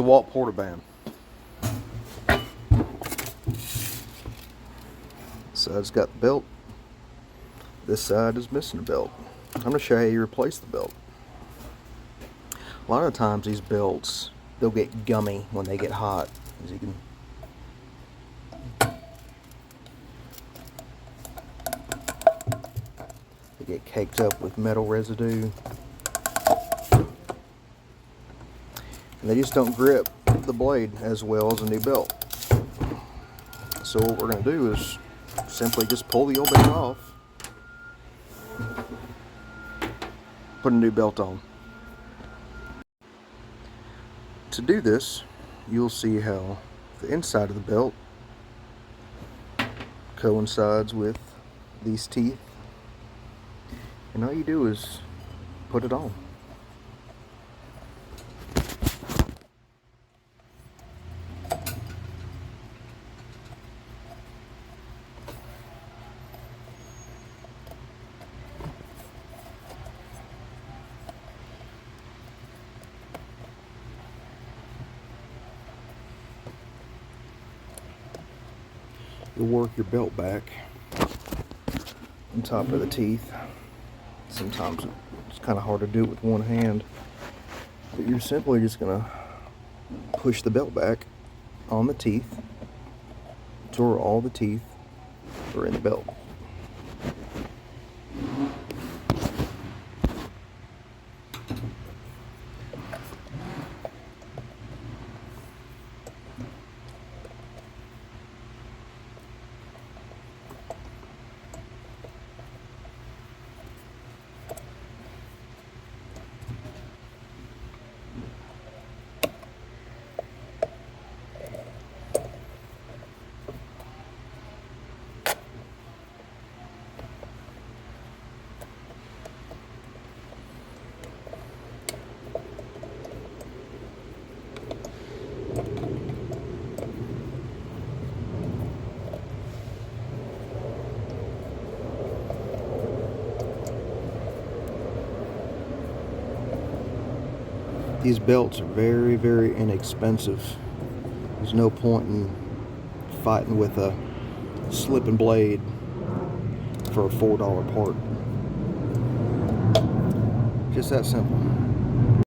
DeWalt Portable. This side's got the belt. This side is missing a belt. I'm going to show you how you replace the belt. A lot of times these belts, they'll get gummy when they get hot, as you can. They get caked up with metal residue. And they just don't grip the blade as well as a new belt. So what we're going to do is simply just pull the old belt off, put a new belt on. To do this, you'll see how the inside of the belt coincides with these teeth, and all you do is put it on. You'll work your belt back on top of the teeth. Sometimes it's kind of hard to do it with one hand, but you're simply just going to push the belt back on the teeth to where all the teeth are in the belt. These belts are very, very inexpensive. There's no point in fighting with a slipping blade for a $4 part. Just that simple.